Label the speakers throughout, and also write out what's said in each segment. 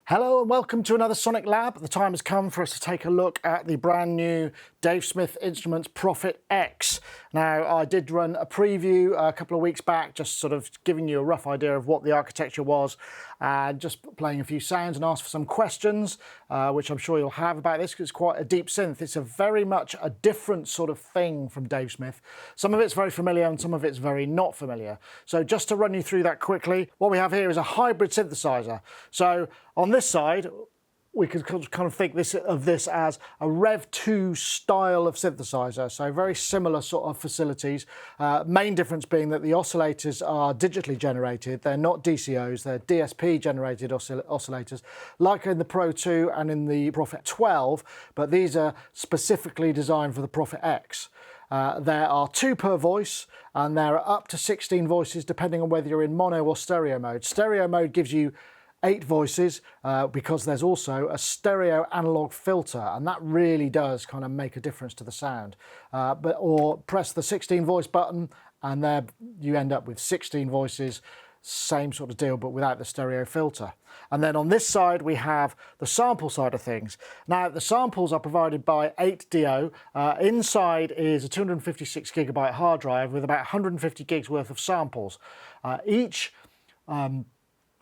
Speaker 1: Hello and welcome to another SonicLAB. The time has come for us to take a look at the brand new Dave Smith Instruments Prophet X. Now, I did run a preview a couple of weeks back, just sort of giving you a rough idea of what the architecture was, and just playing a few sounds and asked for some questions, which I'm sure you'll have about this, because it's quite a deep synth. It's a very much a different sort of thing from Dave Smith. Some of it's very familiar and some of it's very not familiar. So just to run you through that quickly, what we have here is a hybrid synthesizer. So on this side, we could kind of think of this as a Rev 2 style of synthesizer, so very similar sort of facilities. Main difference being that the oscillators are digitally generated. They're not DCOs, they're DSP generated oscillators, like in the Pro 2 and in the Prophet 12, but these are specifically designed for the Prophet X. There are 2 per voice, and there are up to 16 voices depending on whether you're in mono or stereo mode. Stereo mode gives you 8 voices because there's also a stereo analog filter, and that really does kind of make a difference to the sound. Or press the 16 voice button and there you end up with 16 voices, same sort of deal but without the stereo filter. And then on this side we have the sample side of things. Now the samples are provided by 8DO. Inside is a 256 gigabyte hard drive with about 150 gigs worth of samples. Each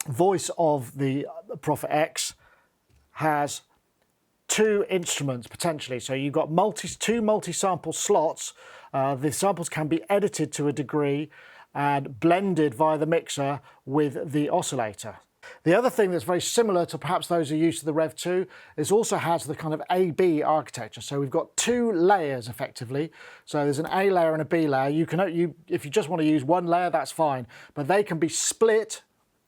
Speaker 1: voice of the Prophet X has 2 instruments potentially, so you've got 2 multi-sample slots. The samples can be edited to a degree and blended via the mixer with the oscillator. The other thing that's very similar to perhaps those who are used to the Rev 2 is also has the kind of A-B architecture. So we've got 2 layers effectively. So there's an A layer and a B layer. If you just want to use one layer, that's fine, but they can be split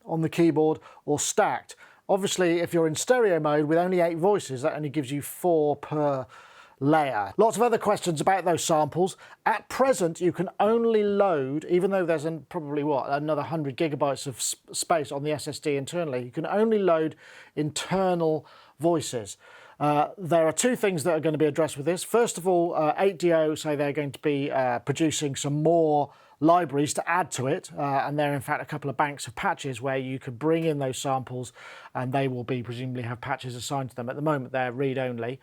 Speaker 1: on the keyboard or stacked. Obviously, if you're in stereo mode with only 8 voices, that only gives you 4 per layer. Lots of other questions about those samples. At present, you can only load, even though there's probably another 100 gigabytes of space on the SSD internally, you can only load internal voices. There are 2 things that are going to be addressed with this. First of all, 8DO say they're going to be producing some more libraries to add to it, and there are in fact a couple of banks of patches where you could bring in those samples and they will be presumably have patches assigned to them. At the moment they're read-only.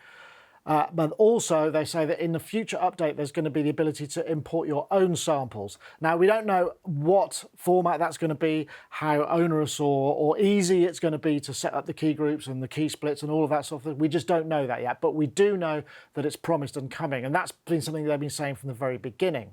Speaker 1: But also they say that in the future update there's going to be the ability to import your own samples. Now we don't know what format that's going to be, how onerous or easy it's going to be to set up the key groups and the key splits and all of that sort of thing. We just don't know that yet, but we do know that it's promised and coming, and that's been something they've been saying from the very beginning.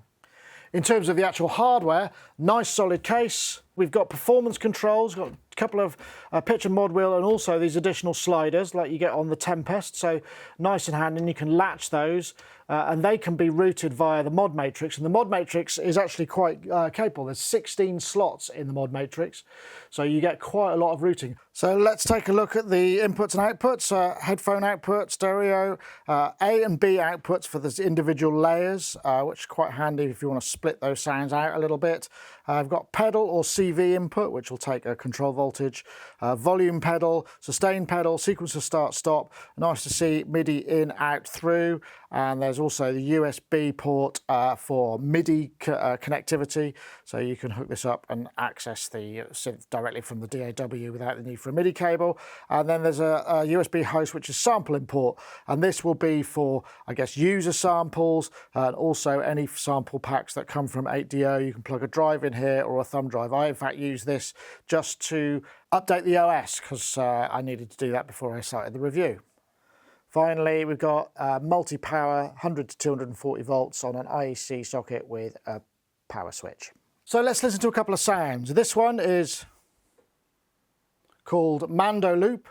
Speaker 1: In terms of the actual hardware, nice solid case. We've got performance controls, got a couple of pitch and mod wheel, and also these additional sliders like you get on the Tempest. So nice in hand, and you can latch those, and they can be routed via the mod matrix. And the mod matrix is actually quite capable. There's 16 slots in the mod matrix, so you get quite a lot of routing. So let's take a look at the inputs and outputs. Headphone output, stereo, A and B outputs for the individual layers, which is quite handy if you want to split those sounds out a little bit. I've got pedal or CV input, which will take a control voltage, volume pedal, sustain pedal, sequencer start stop. Nice to see MIDI in, out, through, and there's also the USB port for MIDI connectivity, so you can hook this up and access the synth directly from the DAW without the need for a MIDI cable. And then there's a USB host, which is sample import, and this will be for, I guess, user samples and also any sample packs that come from 8DO. You can plug a drive in here or a thumb drive. I in fact use this just to update the OS because I needed to do that before I started the review. Finally, we've got multi-power 100 to 240 volts on an IEC socket with a power switch. So let's listen to a couple of sounds. This one is called Mando Loop.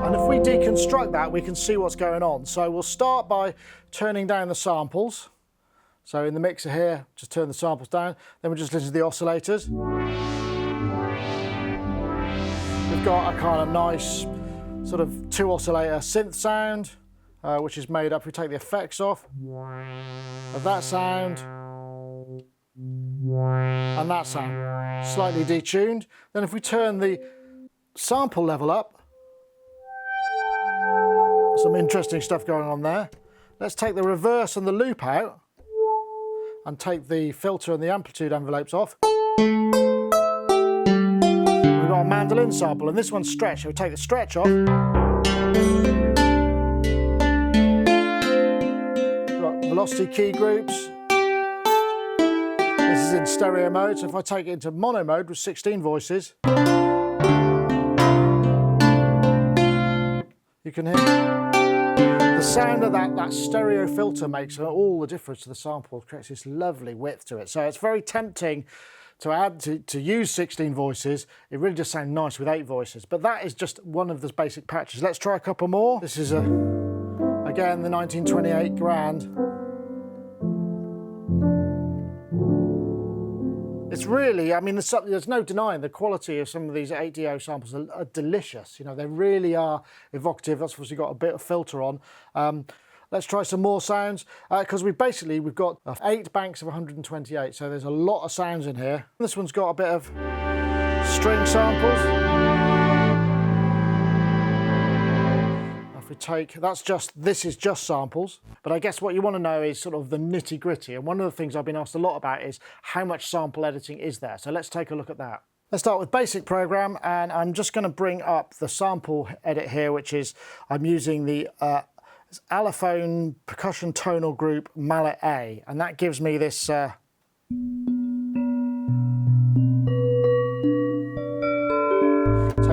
Speaker 1: And if we deconstruct that, we can see what's going on. So we'll start by turning down the samples. So in the mixer here, just turn the samples down. Then we'll just listen to the oscillators. We've got a kind of nice sort of 2 oscillator synth sound, which is made up. We take the effects off of that sound and that sound, slightly detuned. Then if we turn the sample level up, some interesting stuff going on there. Let's take the reverse and the loop out, and take the filter and the amplitude envelopes off, we've got a mandolin sample, and this one's stretch, so we take the stretch off. We've got velocity key groups. This is in stereo mode, so if I take it into mono mode with 16 voices, you can hear the sound of that stereo filter makes all the difference to the sample. It creates this lovely width to it. So it's very tempting to use 16 voices. It really does sound nice with 8 voices, but that is just one of the basic patches. Let's try a couple more. This is again the 1928 Grand. It's really, I mean, there's no denying the quality of some of these 8DO samples are delicious. You know, they really are evocative. That's obviously got a bit of filter on. Let's try some more sounds, because we've got 8 banks of 128, so there's a lot of sounds in here. This one's got a bit of string samples. This is just samples, but I guess what you want to know is sort of the nitty gritty, and one of the things I've been asked a lot about is how much sample editing is there. So let's take a look at that. Let's start with basic program, and I'm just going to bring up the sample edit here, which is I'm using the allophone percussion tonal group mallet A, and that gives me this take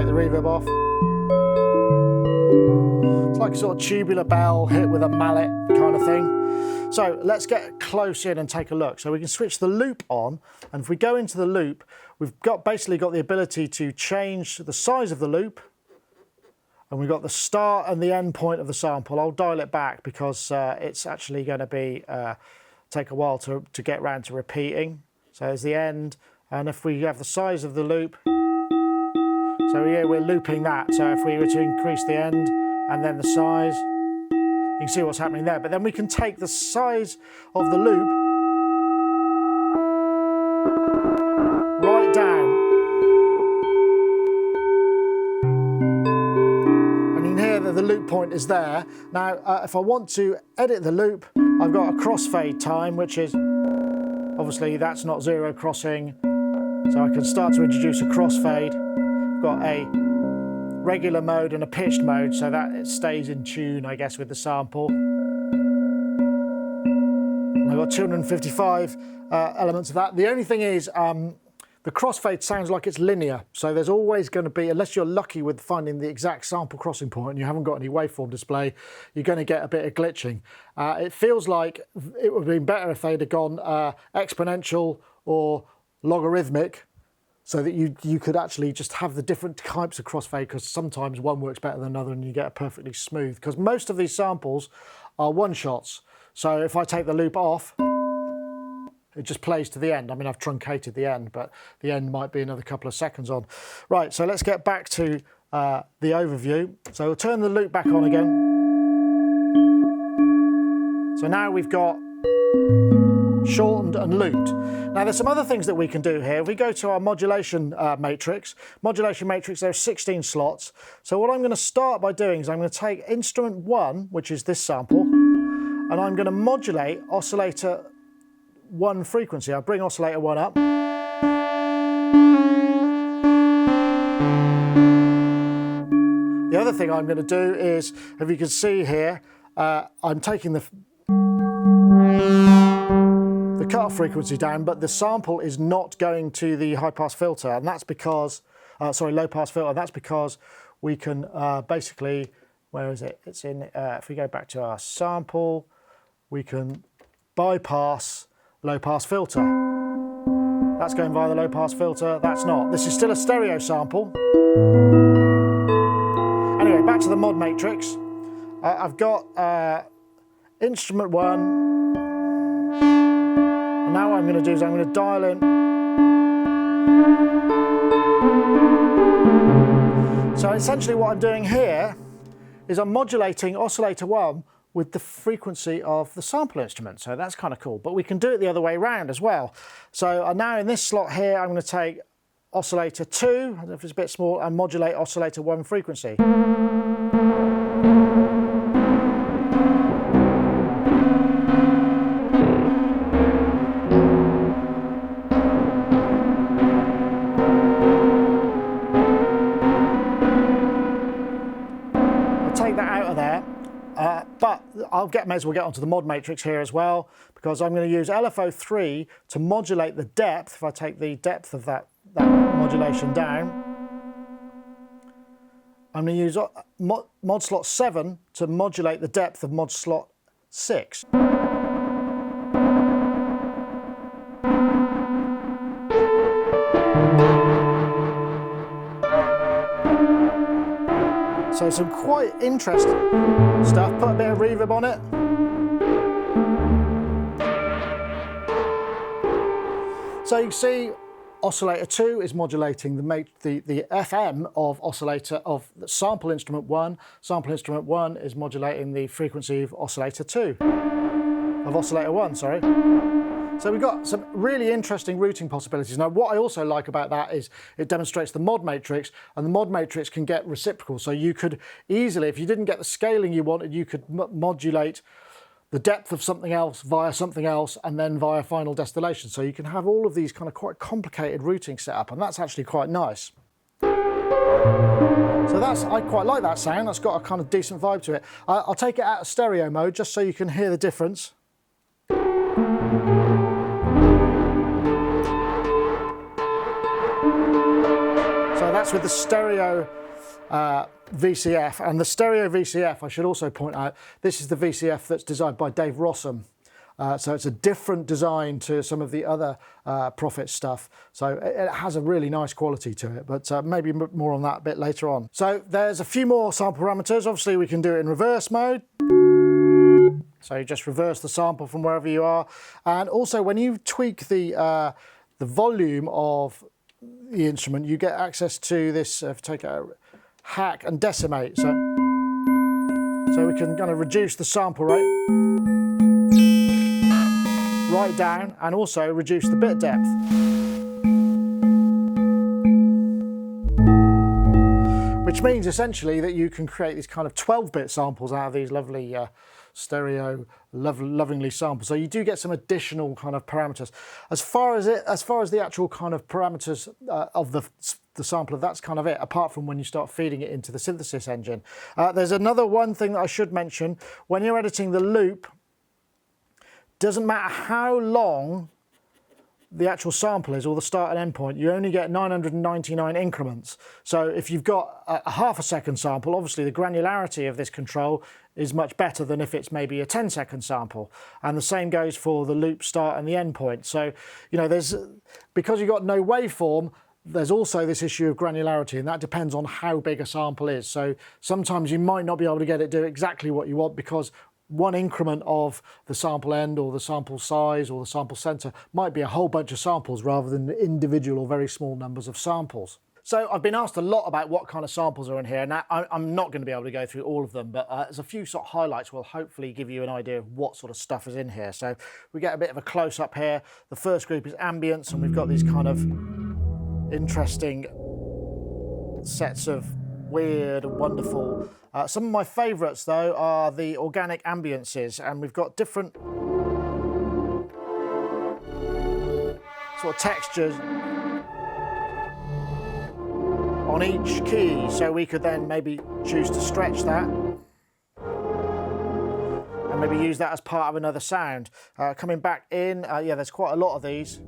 Speaker 1: the reverb off. It's like a sort of tubular bell hit with a mallet kind of thing. So let's get close in and take a look. So we can switch the loop on, and if we go into the loop, we've basically got the ability to change the size of the loop, and we've got the start and the end point of the sample. I'll dial it back because it's actually going to be take a while to get round to repeating. So there's the end, and if we have the size of the loop, so yeah, we're looping that. So if we were to increase the end and then the size, you can see what's happening there. But then we can take the size of the loop right down. And you can hear that the loop point is there. Now, if I want to edit the loop, I've got a crossfade time, which is, obviously that's not zero crossing. So I can start to introduce a crossfade. I've got a regular mode and a pitched mode, so that it stays in tune, I guess, with the sample. And I've got 255 elements of that. The only thing is, the crossfade sounds like it's linear, so there's always going to be, unless you're lucky with finding the exact sample crossing point and you haven't got any waveform display, you're going to get a bit of glitching. It feels like it would have been better if they'd have gone exponential or logarithmic, so that you could actually just have the different types of crossfade, because sometimes one works better than another and you get a perfectly smooth, because most of these samples are one shots. So if I take the loop off, it just plays to the end. I mean, I've truncated the end, but the end might be another couple of seconds on. Right, so let's get back to the overview. So we'll turn the loop back on again. So now we've got shortened and looped. Now there's some other things that we can do here. If we go to our modulation matrix, there are 16 slots. So what I'm going to start by doing is I'm going to take instrument 1, which is this sample, and I'm going to modulate oscillator 1 frequency. I'll bring oscillator 1 up. The other thing I'm going to do is, if you can see here, I'm taking the cutoff frequency down, but the sample is not going to the high pass filter, and that's because, low pass filter, and that's because we can basically, where is it? It's in, if we go back to our sample, we can bypass low pass filter. That's going via the low pass filter, that's not. This is still a stereo sample. Anyway, back to the mod matrix. I've got instrument 1. And now what I'm going to do is I'm going to dial in. So essentially what I'm doing here is I'm modulating oscillator 1 with the frequency of the sample instrument. So that's kind of cool. But we can do it the other way around as well. So now in this slot here, I'm going to take oscillator 2, if it's a bit small, and modulate oscillator 1 frequency. may as well get onto the mod matrix here as well, because I'm going to use LFO3 to modulate the depth. If I take the depth of that modulation down, I'm going to use mod slot 7 to modulate the depth of mod slot 6. So some quite interesting stuff. Put a bit of reverb on it. So you can see Oscillator 2 is modulating the FM of oscillator of sample instrument 1. Sample instrument 1 is modulating the frequency of Oscillator 2. Of Oscillator 1, sorry. So we've got some really interesting routing possibilities. Now, what I also like about that is it demonstrates the mod matrix, and the mod matrix can get reciprocal. So you could easily, if you didn't get the scaling you wanted, you could modulate the depth of something else via something else and then via final distillation. So you can have all of these kind of quite complicated routing set up, and that's actually quite nice. So I quite like that sound. That's got a kind of decent vibe to it. I'll take it out of stereo mode just so you can hear the difference. So that's with the stereo VCF, and the stereo VCF, I should also point out, this is the VCF that's designed by Dave Rossum. So it's a different design to some of the other Prophet stuff. So it has a really nice quality to it, but maybe more on that a bit later on. So there's a few more sample parameters. Obviously we can do it in reverse mode. So you just reverse the sample from wherever you are. And also when you tweak the volume of the instrument, you get access to this, take a hack and decimate. So we can kind of reduce the sample rate right down and also reduce the bit depth. Which means essentially that you can create these kind of 12-bit samples out of these lovely stereo, lovingly sampled. So you do get some additional kind of parameters. As far as the actual kind of parameters of the sampler, that's kind of it, apart from when you start feeding it into the synthesis engine. There's another one thing that I should mention. When you're editing the loop, doesn't matter how long the actual sample is, or the start and end point, you only get 999 increments. So if you've got a half a second sample, obviously the granularity of this control is much better than if it's maybe a 10-second sample. And the same goes for the loop start and the end point. So, you know, because you've got no waveform, there's also this issue of granularity, and that depends on how big a sample is. So sometimes you might not be able to get it to do exactly what you want, because one increment of the sample end or the sample size or the sample center might be a whole bunch of samples rather than individual or very small numbers of samples. So I've been asked a lot about what kind of samples are in here. Now, I'm not going to be able to go through all of them, but there's a few sort of highlights will hopefully give you an idea of what sort of stuff is in here. So we get a bit of a close-up here. The first group is ambience, and we've got these kind of interesting sets of weird and wonderful. Some of my favourites, though, are the organic ambiences, and we've got different sort of textures on each key, so we could then maybe choose to stretch that and maybe use that as part of another sound. Coming back in, yeah, there's quite a lot of these.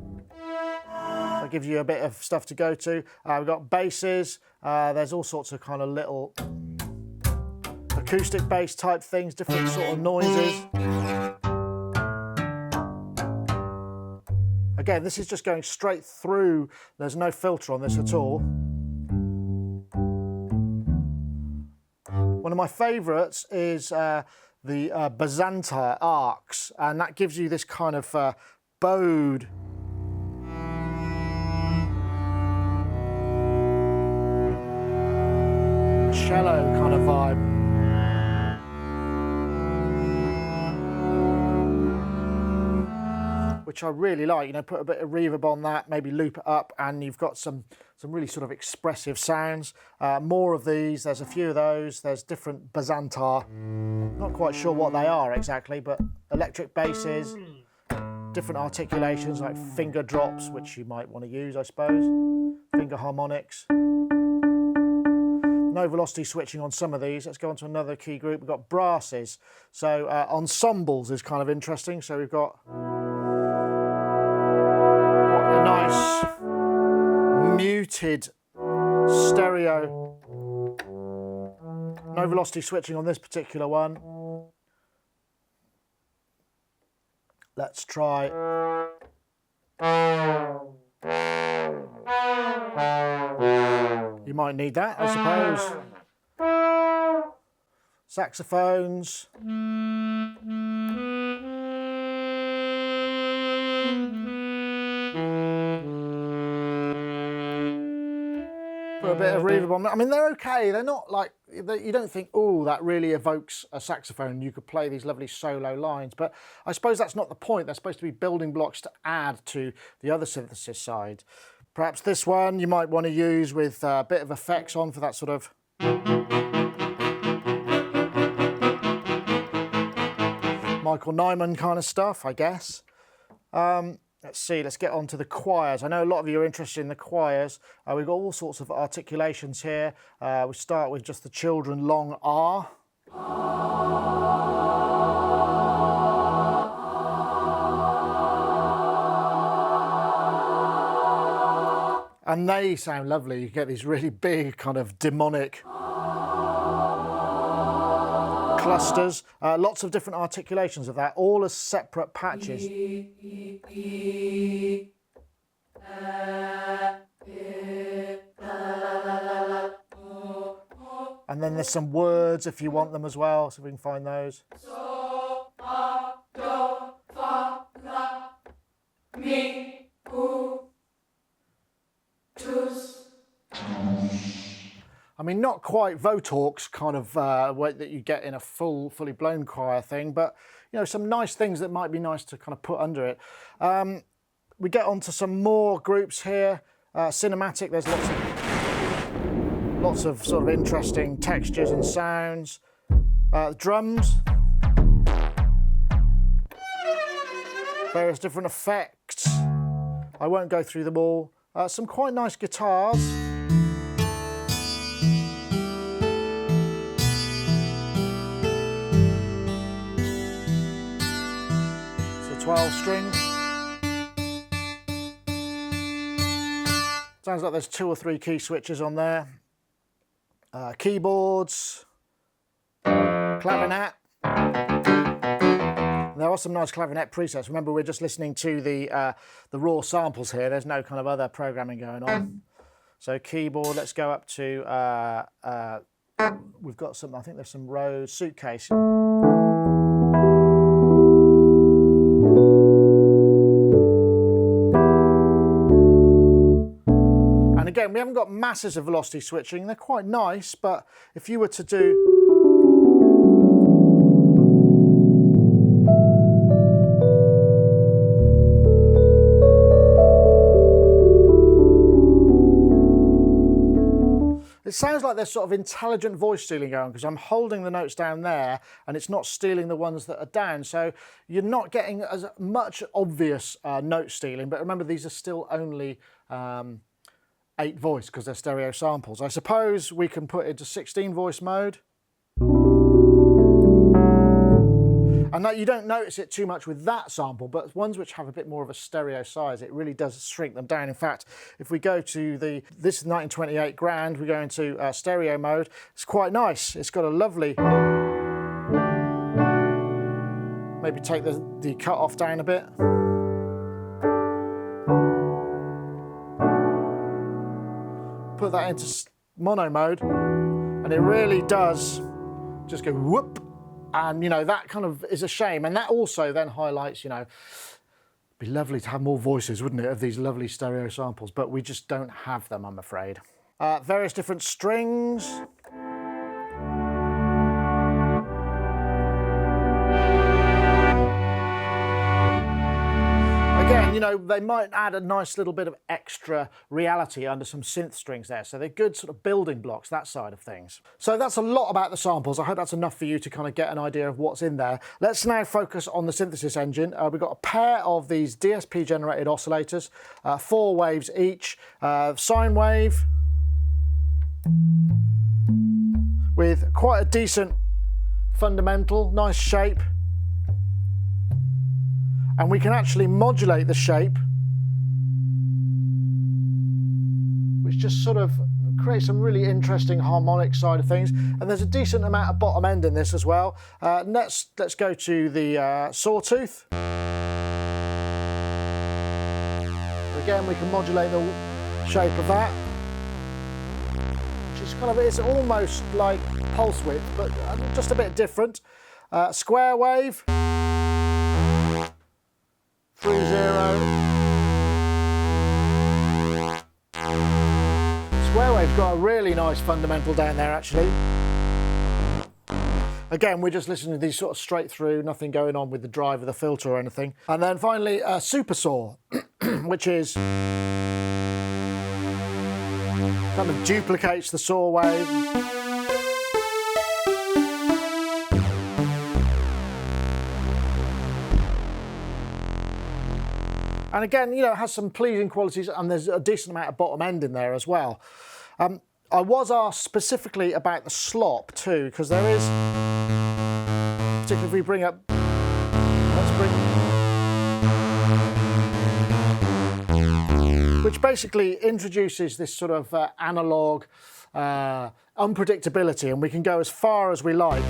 Speaker 1: That gives you a bit of stuff to go to. We've got basses. There's all sorts of kind of little acoustic bass type things, different sort of noises. Again, this is just going straight through. There's no filter on this at all. One of my favourites is the Bazantar arcs, and that gives you this kind of bowed cello kind of vibe. Which I really like, you know, put a bit of reverb on that, maybe loop it up, and you've got some really sort of expressive sounds. More of these, there's a few of those. There's different Bazantar, not quite sure what they are exactly, but electric basses, different articulations like finger drops, which you might want to use, I suppose, finger harmonics. No velocity switching on some of these. Let's go on to another key group. We've got brasses. So ensembles is kind of interesting. So we've got a nice muted stereo. No velocity switching on this particular one. Let's try. You might need that, I suppose. Saxophones. Put a bit of reverb on. I mean, they're okay. They're not like, you don't think, oh, that really evokes a saxophone. You could play these lovely solo lines. But I suppose that's not the point. They're supposed to be building blocks to add to the other synthesis side. Perhaps this one you might want to use with a bit of effects on for that sort of Michael Nyman kind of stuff, I guess. Let's see, let's get on to the choirs. I know a lot of you are interested in the choirs. We've got all sorts of articulations here. We start with just the children long R. And they sound lovely. You get these really big kind of demonic clusters. Lots of different articulations of that, all as separate patches. And then there's some words if you want them as well, so we can find those. I mean, not quite Votork's kind of way that you get in a fully blown choir thing, but you know, some nice things that might be nice to kind of put under it. We get on to some more groups here. Cinematic, there's lots of sort of interesting textures and sounds. Drums. Various different effects. I won't go through them all. Some quite nice guitars. It's a 12 string. Sounds like there's 2 or 3 key switches on there. Keyboards, clarinet. There are some nice clarinet presets. Remember, we're just listening to the raw samples here. There's no kind of other programming going on. So keyboard, let's go up to, we've got some, I think there's some Rose suitcase. And again, we haven't got masses of velocity switching. They're quite nice, but if you were to do, it sounds like there's sort of intelligent voice stealing going on because I'm holding the notes down there and it's not stealing the ones that are down. So you're not getting as much obvious note stealing, but remember these are still only 8 voice because they're stereo samples. I suppose we can put it into 16 voice mode. And that you don't notice it too much with that sample, but ones which have a bit more of a stereo size, it really does shrink them down. In fact, if we go to this is 1928 Grand, we go into stereo mode, it's quite nice. It's got a lovely, maybe take the cut off down a bit. Put that into mono mode, and it really does just go whoop. And, you know, that kind of is a shame. And that also then highlights, you know, it'd be lovely to have more voices, wouldn't it, of these lovely stereo samples, but we just don't have them, I'm afraid. Various different strings. Again, you know, they might add a nice little bit of extra reality under some synth strings there. So they're good sort of building blocks, that side of things. So that's a lot about the samples. I hope that's enough for you to kind of get an idea of what's in there. Let's now focus on the synthesis engine. We've got a pair of these DSP generated oscillators, 4 waves each, sine wave, with quite a decent fundamental, nice shape. And we can actually modulate the shape, which just sort of creates some really interesting harmonic side of things. And there's a decent amount of bottom end in this as well. Let's go to the sawtooth. Again, we can modulate the shape of that, which is kind of, it's almost like pulse width, but just a bit different. Square wave, 3-0. Square wave's got a really nice fundamental down there actually. Again, we're just listening to these sort of straight through, nothing going on with the drive of the filter or anything. And then finally, super saw, which is kind of duplicates the saw wave. And again, you know, it has some pleasing qualities, and there's a decent amount of bottom end in there as well. I was asked specifically about the slop too, because there is, particularly if we bring up, which basically introduces this sort of analog unpredictability, and we can go as far as we like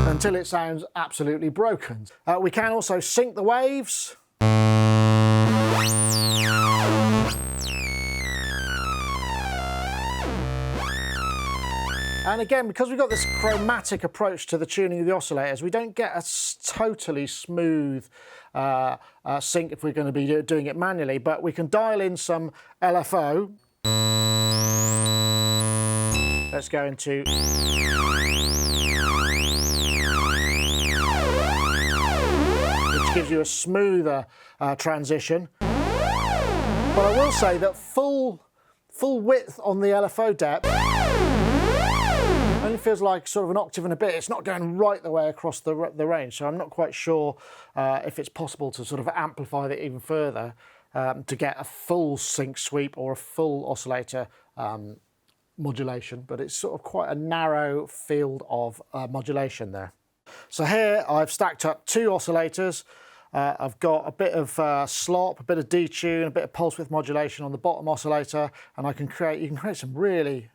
Speaker 1: until it sounds absolutely broken. We can also sync the waves. And again, because we've got this chromatic approach to the tuning of the oscillators, we don't get a totally smooth sync if we're going to be doing it manually, but we can dial in some LFO. Let's go into... which gives you a smoother transition. But I will say that full width on the LFO depth only feels like sort of an octave and a bit. It's not going right the way across the range, so I'm not quite sure if it's possible to sort of amplify that even further to get a full sync sweep or a full oscillator modulation, but it's sort of quite a narrow field of modulation there. So here I've stacked up two oscillators. I've got a bit of slop, a bit of detune, a bit of pulse width modulation on the bottom oscillator, and you can create some really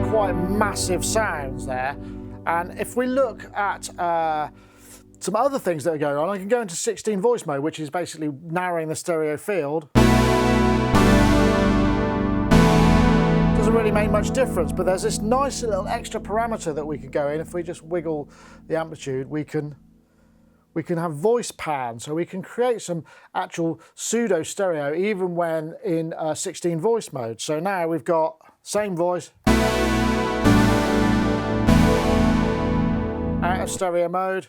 Speaker 1: quite massive sounds there. And if we look at some other things that are going on, I can go into 16 voice mode, which is basically narrowing the stereo field. Doesn't really make much difference, but there's this nice little extra parameter that we can go in. If we just wiggle the amplitude, we can have voice pan, so we can create some actual pseudo stereo even when in 16 voice mode. So now we've got same voice, out of stereo mode.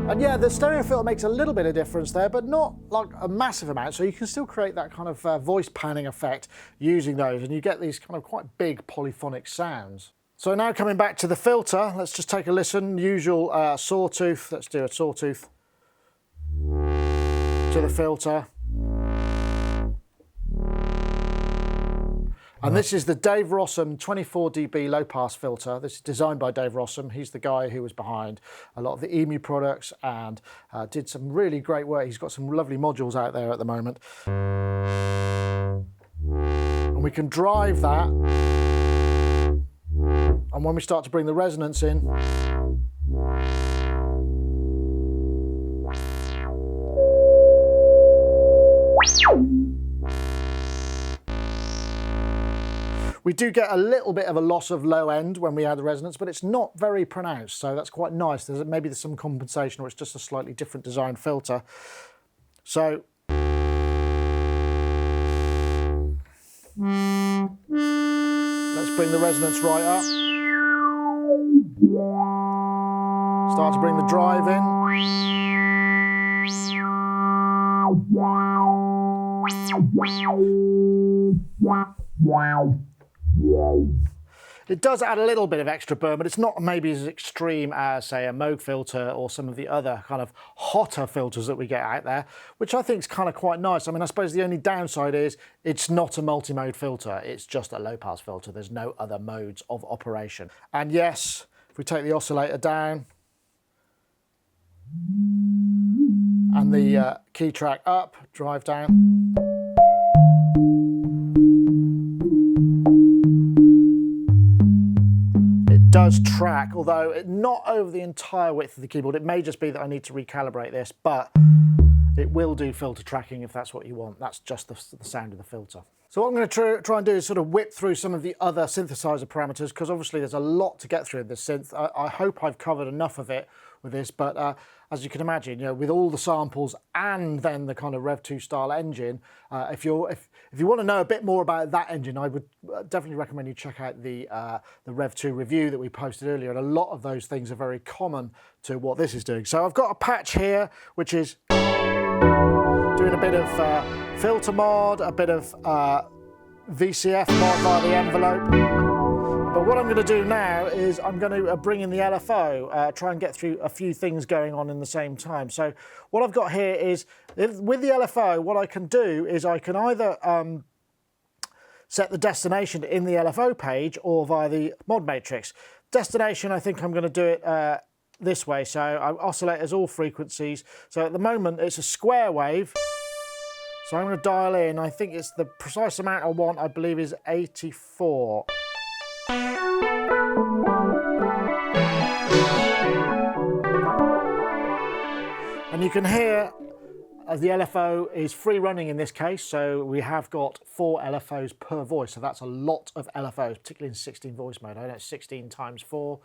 Speaker 1: And yeah, the stereo filter makes a little bit of difference there, but not like a massive amount. So you can still create that kind of voice panning effect using those, and you get these kind of quite big polyphonic sounds. So now coming back to the filter, let's just take a listen. Usual sawtooth, let's do a sawtooth to the filter. And this is the Dave Rossum 24 dB low pass filter. This is designed by Dave Rossum. He's the guy who was behind a lot of the EMU products and did some really great work. He's got some lovely modules out there at the moment. And we can drive that. And when we start to bring the resonance in, we do get a little bit of a loss of low end when we add the resonance, but it's not very pronounced, so that's quite nice. Maybe there's some compensation, or it's just a slightly different design filter. So let's bring the resonance right up. Start to bring the drive in. It does add a little bit of extra burn, but it's not maybe as extreme as, say, a Moog filter or some of the other kind of hotter filters that we get out there, which I think is kind of quite nice. I mean, I suppose the only downside is it's not a multi-mode filter. It's just a low-pass filter. There's no other modes of operation. And yes, if we take the oscillator down and the key track up, drive down, does track, although not over the entire width of the keyboard. It may just be that I need to recalibrate this, but it will do filter tracking if that's what you want. That's just the sound of the filter. So what I'm going to try and do is sort of whip through some of the other synthesizer parameters, because obviously there's a lot to get through in this synth. I hope I've covered enough of it with this, but as you can imagine, you know, with all the samples and then the kind of Rev 2 style engine, if you want to know a bit more about that engine, I would definitely recommend you check out the Rev 2 review that we posted earlier, and a lot of those things are very common to what this is doing. So I've got a patch here which is doing a bit of filter mod, a bit of VCF mod via the envelope. But what I'm going to do now is I'm going to bring in the LFO, try and get through a few things going on in the same time. So what I've got here is, with the LFO, what I can do is I can either set the destination in the LFO page or via the mod matrix. Destination, I think I'm going to do it this way. So I oscillate as all frequencies. So at the moment it's a square wave. So I'm going to dial in. I think it's the precise amount I want, I believe, is 84. And you can hear the LFO is free running in this case, so we have got 4 LFOs per voice, so that's a lot of LFOs, particularly in 16 voice mode. I know 16 times 4,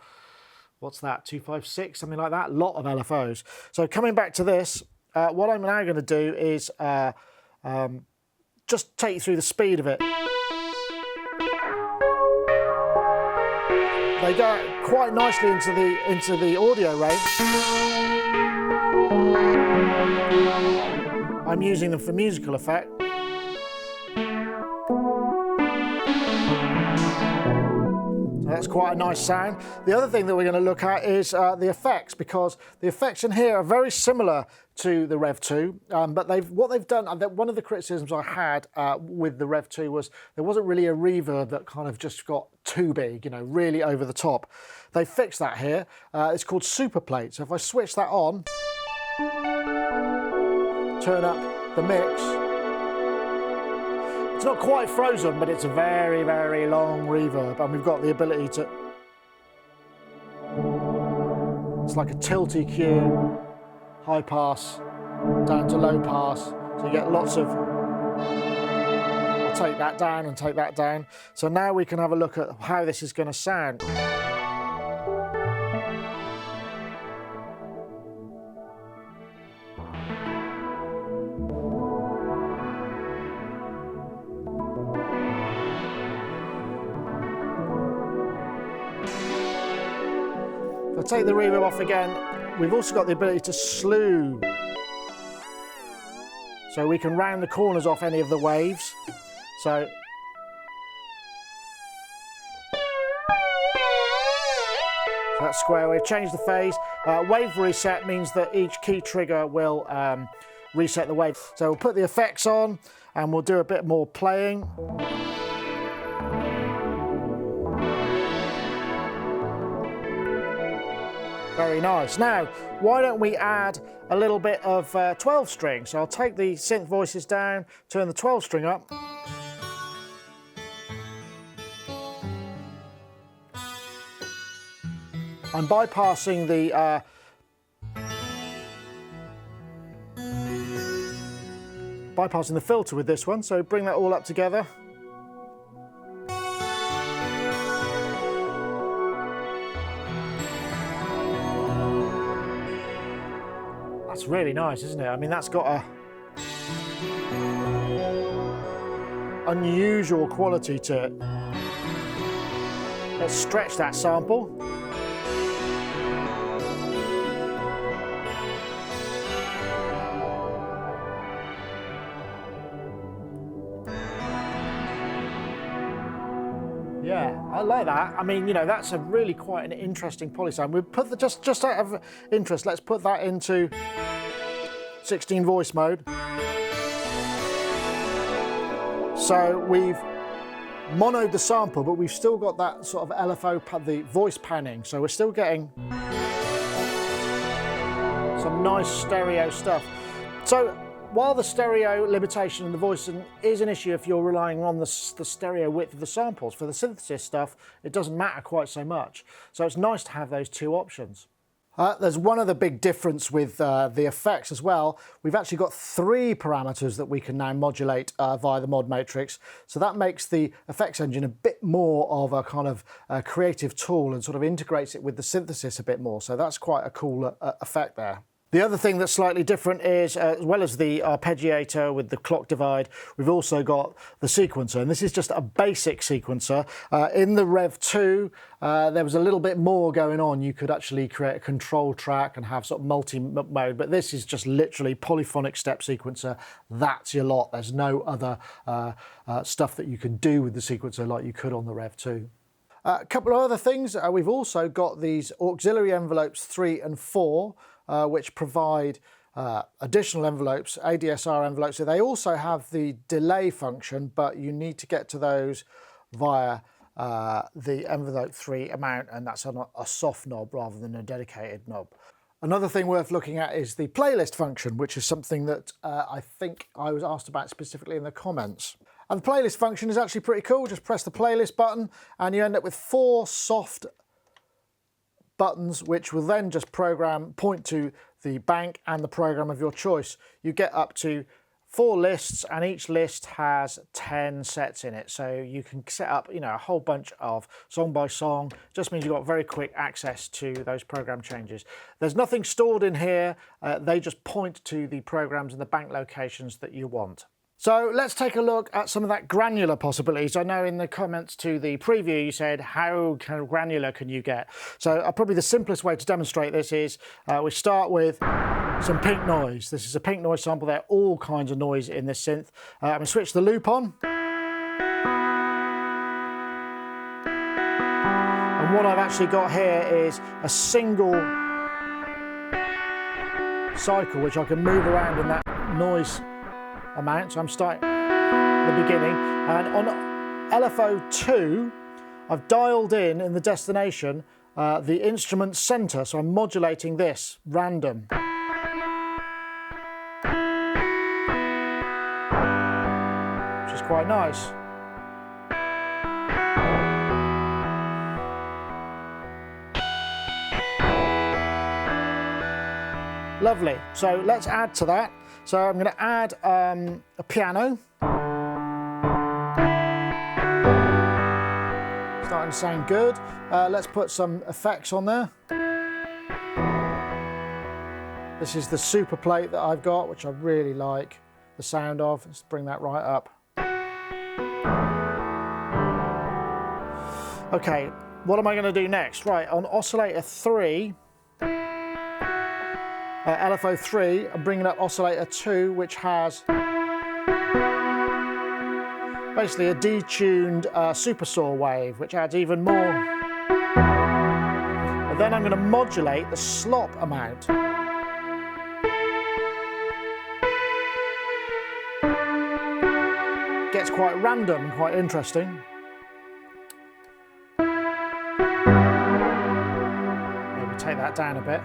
Speaker 1: what's that, 256, something like that, lot of LFOs. So coming back to this, what I'm now going to do is just take you through the speed of it. They go quite nicely into the audio range. I'm using them for musical effect. So that's quite a nice sound. The other thing that we're going to look at is the effects, because the effects in here are very similar to the Rev 2, but what they've done, one of the criticisms I had with the Rev 2 was there wasn't really a reverb that kind of just got too big, you know, really over the top. They fixed that here. It's called Super Plate. So if I switch that on, turn up the mix, it's not quite frozen, but it's a very, very long reverb, and we've got the ability to, it's like a tilt EQ, high pass, down to low pass, so you get lots of, I'll take that down and take that down. So now we can have a look at how this is going to sound. I'll take the reverb off again. We've also got the ability to slew. So we can round the corners off any of the waves. So that's square wave. Change the phase. Wave reset means that each key trigger will reset the wave. So we'll put the effects on and we'll do a bit more playing. Very nice. Now, why don't we add a little bit of 12 string? So I'll take the synth voices down, turn the 12 string up. I'm bypassing the filter with this one, so bring that all up together. That's really nice, isn't it? I mean, that's got a unusual quality to it. Let's stretch that sample. Yeah, I like that. I mean, you know, that's a really quite an interesting poly sound. We put the, just out of interest, let's put that into 16 voice mode. So we've monoed the sample, but we've still got that sort of LFO, the voice panning. So we're still getting some nice stereo stuff. So while the stereo limitation in the voice is an issue if you're relying on the stereo width of the samples, for the synthesis stuff, it doesn't matter quite so much. So it's nice to have those two options. There's one other big difference with the effects as well. We've actually got 3 parameters that we can now modulate via the mod matrix. So that makes the effects engine a bit more of a kind of creative tool and sort of integrates it with the synthesis a bit more. So that's quite a cool effect there. The other thing that's slightly different is, as well as the arpeggiator with the clock divide, we've also got the sequencer, and this is just a basic sequencer. In the Rev 2, there was a little bit more going on. You could actually create a control track and have sort of multi-mode, but this is just literally polyphonic step sequencer. That's your lot. There's no other stuff that you can do with the sequencer like you could on the Rev 2. A couple of other things. We've also got these auxiliary envelopes 3 and 4, which provide additional envelopes, ADSR envelopes. So they also have the delay function, but you need to get to those via the envelope 3 amount, and that's on a soft knob rather than a dedicated knob. Another thing worth looking at is the playlist function, which is something that I think I was asked about specifically in the comments. And the playlist function is actually pretty cool. Just press the playlist button and you end up with 4 soft buttons, which will then just point to the bank and the program of your choice. You get up to 4 lists, and each list has 10 sets in it. So you can set up, you know, a whole bunch of song by song. Just means you've got very quick access to those program changes. There's nothing stored in here. They just point to the programs and the bank locations that you want. So let's take a look at some of that granular possibilities. I know in the comments to the preview you said, how kind of granular can you get? So probably the simplest way to demonstrate this is we start with some pink noise. This is a pink noise sample. There are all kinds of noise in this synth. I'm going to switch the loop on. And what I've actually got here is a single cycle which I can move around in that noise amount. So I'm starting at the beginning, and on LFO 2 I've dialed in the destination the instrument center, so I'm modulating this random, which is quite nice. Lovely. So let's add to that. So I'm going to add a piano. Starting to sound good. Let's put some effects on there. This is the super plate that I've got, which I really like the sound of. Let's bring that right up. Okay, what am I going to do next? Right, on oscillator 3, LFO 3, I'm bringing up oscillator 2, which has basically a detuned super saw wave, which adds even more. But then I'm going to modulate the slop amount. Gets quite random and quite interesting. Maybe take that down a bit.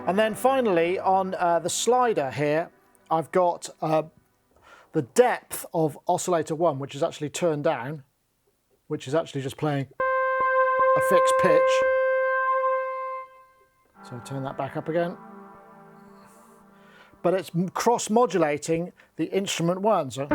Speaker 1: And then finally, on the slider here, I've got the depth of oscillator 1, which is actually turned down, which is actually just playing a fixed pitch. So turn that back up again. But it's cross-modulating the instrument 1. So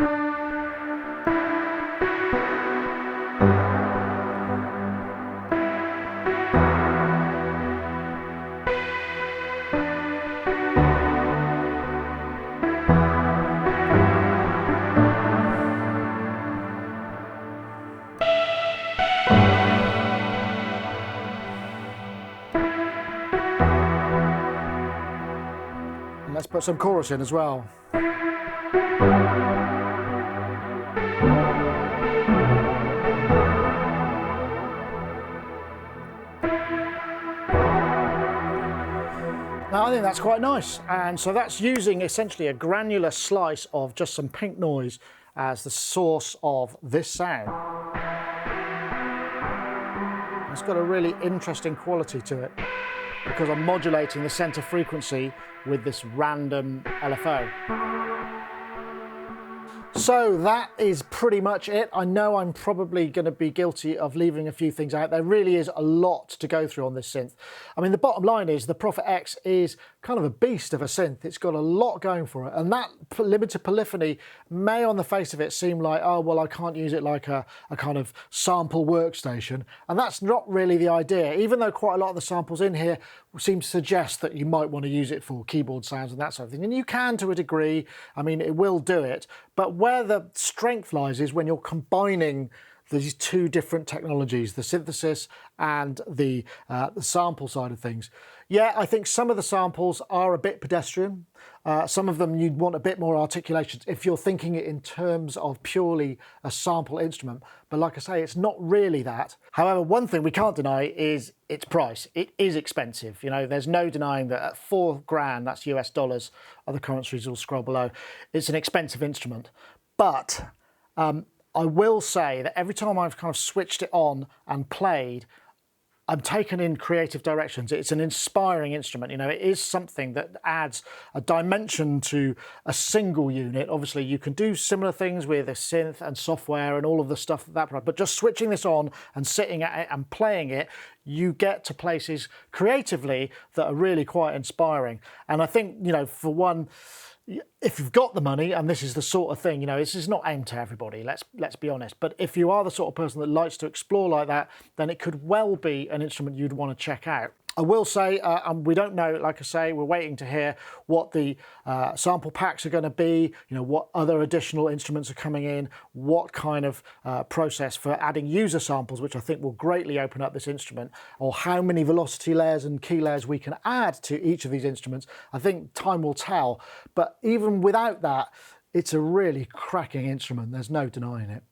Speaker 1: let's put some chorus in as well. I think that's quite nice. And so that's using essentially a granular slice of just some pink noise as the source of this sound. It's got a really interesting quality to it because I'm modulating the center frequency with this random LFO. So that is pretty much it. I know I'm probably going to be guilty of leaving a few things out. There really is a lot to go through on this synth. I mean, the bottom line is the Prophet X is kind of a beast of a synth. It's got a lot going for it. And that limited polyphony may on the face of it seem like, oh, well, I can't use it like a kind of sample workstation. And that's not really the idea, even though quite a lot of the samples in here seem to suggest that you might want to use it for keyboard sounds and that sort of thing. And you can to a degree. I mean, it will do it. But where the strength lies is when you're combining these two different technologies, the synthesis and the sample side of things. Yeah, I think some of the samples are a bit pedestrian. Some of them you'd want a bit more articulation if you're thinking it in terms of purely a sample instrument. But like I say, it's not really that. However, one thing we can't deny is its price. It is expensive. You know, there's no denying that at $4,000, that's US dollars, other currencies will scroll below, it's an expensive instrument. But I will say that every time I've kind of switched it on and played, I'm taken in creative directions. It's an inspiring instrument. You know, it is something that adds a dimension to a single unit. Obviously, you can do similar things with a synth and software and all of the stuff but just switching this on and sitting at it and playing it, you get to places creatively that are really quite inspiring. And I think, you know, for one, if you've got the money, and this is the sort of thing, you know, this is not aimed to everybody, let's be honest, but if you are the sort of person that likes to explore like that, then it could well be an instrument you'd want to check out. I will say, we don't know, like I say, we're waiting to hear what the sample packs are going to be, you know, what other additional instruments are coming in, what kind of process for adding user samples, which I think will greatly open up this instrument, or how many velocity layers and key layers we can add to each of these instruments. I think time will tell, but even without that, it's a really cracking instrument, there's no denying it.